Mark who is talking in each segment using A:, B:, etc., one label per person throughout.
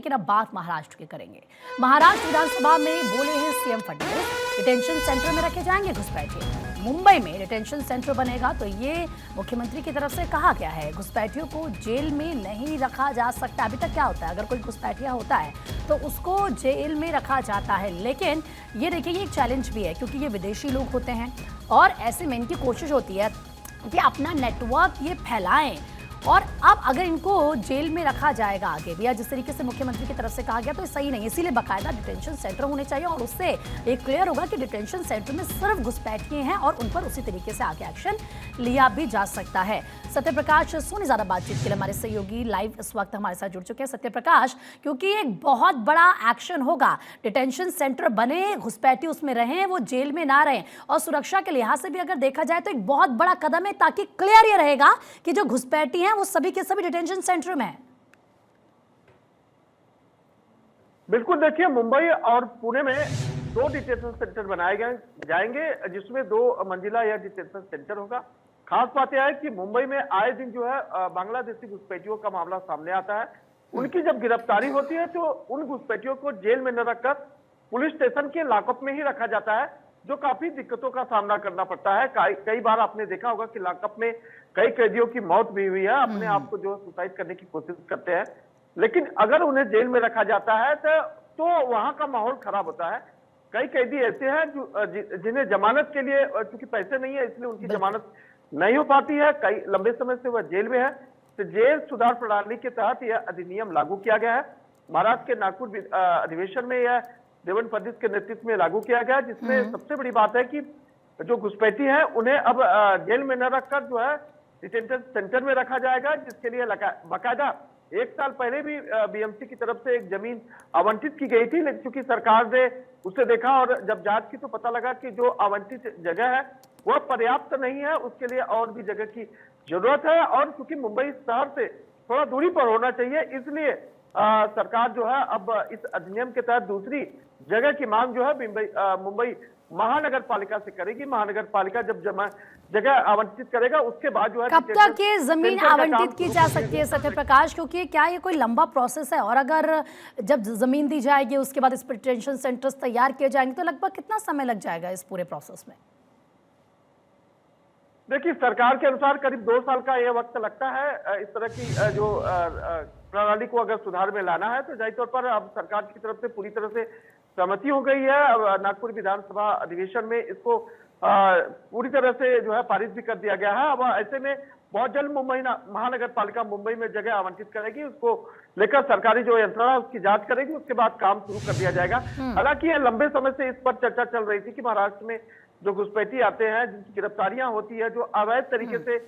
A: लेकिन अब बात महाराष्ट्र की करेंगे। महाराष्ट्र विधानसभा में बोले हैं सीएम फडणवीस, डिटेंशन सेंटर में रखे जाएंगे घुसपैठिए। मुंबई में डिटेंशन सेंटर बनेगा तो ये मुख्यमंत्री की तरफ से कहा गया है। घुसपैठियों को जेल में नहीं रखा जा सकता। अभी तक क्या होता है, अगर कोई घुसपैठिया होता है तो उसको जेल में रखा जाता है, लेकिन ये देखिए ये एक चैलेंज भी है क्योंकि ये विदेशी लोग होते हैं और ऐसे में इनकी कोशिश होती है कि अपना नेटवर्क ये फैलाएं। और अब अगर इनको जेल में रखा जाएगा आगे भी, या जिस तरीके से मुख्यमंत्री की तरफ से कहा गया, तो सही नहीं। इसीलिए बाकायदा डिटेंशन सेंटर होने चाहिए और उससे एक क्लियर होगा कि डिटेंशन सेंटर में सिर्फ घुसपैठिए हैं और उन पर उसी तरीके से आगे एक्शन लिया भी जा सकता है। सत्यप्रकाश सोनी ज्यादा बातचीत के लिए हमारे सहयोगी लाइव इस वक्त हमारे साथ जुड़ चुके हैं। सत्यप्रकाश, क्योंकि एक बहुत बड़ा एक्शन होगा, डिटेंशन सेंटर बने, घुसपैठी उसमें रहें, वो जेल में ना रहें, और सुरक्षा के लिहाज से भी अगर देखा जाए तो एक बहुत बड़ा कदम है, ताकि क्लियर ये रहेगा कि जो घुसपैठी वो सभी के सभी डिटेंशन सेंटर में है।
B: बिल्कुल, देखिए मुंबई और पुणे में 2 डिटेंशन सेंटर बनाए जाएंगे जिसमें 2 मंजिला यह डिटेंशन सेंटर होगा। खास बात यह है कि मुंबई में आए दिन जो है बांग्लादेशी घुसपैठियों का मामला सामने आता है। उनकी जब गिरफ्तारी होती है तो उन घुसपैठियों को जेल में न रखकर पुलिस स्टेशन के लॉकअप में ही रखा जाता है, जो काफी दिक्कतों का सामना करना पड़ता है। कई बार आपने देखा होगा कि लॉकअप में कई कैदियों की मौत भी हुई है, अपने आप को जो सुसाइड करने की कोशिश करते हैं। लेकिन अगर उन्हें जेल में रखा जाता है तो वहां का माहौल खराब होता है। कई कैदी ऐसे हैं जो जिन्हें जमानत के लिए चूंकि पैसे नहीं है इसलिए उनकी जमानत नहीं हो पाती है, कई लंबे समय से वह जेल में है। तो जेल सुधार प्रणाली के तहत यह अधिनियम लागू किया गया है। महाराष्ट्र के नागपुर अधिवेशन में यह देवेंद्र फडणवीस के नेतृत्व में लागू किया गया, जिसमें सबसे बड़ी बात है कि जो घुसपैठी हैं उन्हें अब जेल में न रखकर जो है डिटेंशन सेंटर में रखा जाएगा, जिसके लिए बाकायदा 1 साल पहले भी बीएमसी की तरफ से एक जमीन आवंटित की गई थी, लेकिन चूंकि सरकार ने उसे देखा और जब जांच की तो पता लगा कि जो आवंटित जगह है वह पर्याप्त नहीं है, उसके लिए और भी जगह की जरूरत है। और चूंकि मुंबई शहर से थोड़ा दूरी पर होना चाहिए, इसलिए सरकार जो है अब इस अधिनियम के तहत दूसरी जगह की मांग जो है मुंबई महानगर पालिका से करेगी। महानगर पालिका जब जगह आवंटित करेगा उसके बाद जो है
A: कब तक ये जमीन आवंटित की जा सकती है सत्यप्रकाश, क्योंकि क्या ये कोई लंबा प्रोसेस है, और अगर जब जमीन दी जाएगी उसके बाद इस पर डिटेंशन सेंटर्स तैयार किए जाएंगे तो लगभग कितना समय लग जाएगा इस पूरे प्रोसेस में?
B: देखिए, सरकार के अनुसार करीब 2 साल का यह वक्त लगता है। इस तरह की जो प्रणाली को अगर सुधार में लाना है तो जाहिर तौर पर अब सरकार की तरफ से पूरी तरह से सहमति हो गई है। अब नागपुर विधानसभा अधिवेशन में इसको पूरी तरह से जो है पारित भी कर दिया गया है। अब ऐसे में बहुत जल्द मुंबई महानगर पालिका मुंबई में जगह आवंटित करेगी, उसको लेकर सरकारी जो यंत्रणा उसकी जांच करेगी, उसके बाद काम शुरू कर दिया जाएगा। हालांकि यह लंबे समय से इस पर चर्चा चल रही थी कि महाराष्ट्र में जो घुसपैठी आते हैं, जिनकी गिरफ्तारियां होती है, जो अवैध तरीके से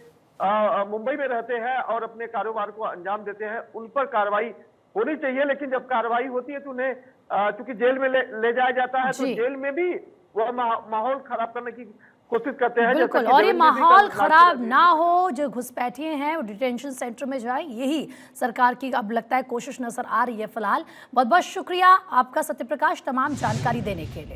B: मुंबई में रहते हैं और अपने कारोबार को अंजाम देते हैं, उन पर कार्रवाई होनी चाहिए। लेकिन जब कार्रवाई होती है तो उन्हें चूंकि जेल में ले जाया जाता है तो जेल में भी वह माहौल खराब करने की कोशिश करते हैं।
A: बिल्कुल, और ये माहौल खराब ना हो, जो घुसपैठिए हैं वो डिटेंशन सेंटर में जाए, यही सरकार की अब लगता है कोशिश नजर आ रही है फिलहाल। बहुत बहुत शुक्रिया आपका सत्यप्रकाश तमाम जानकारी देने के लिए।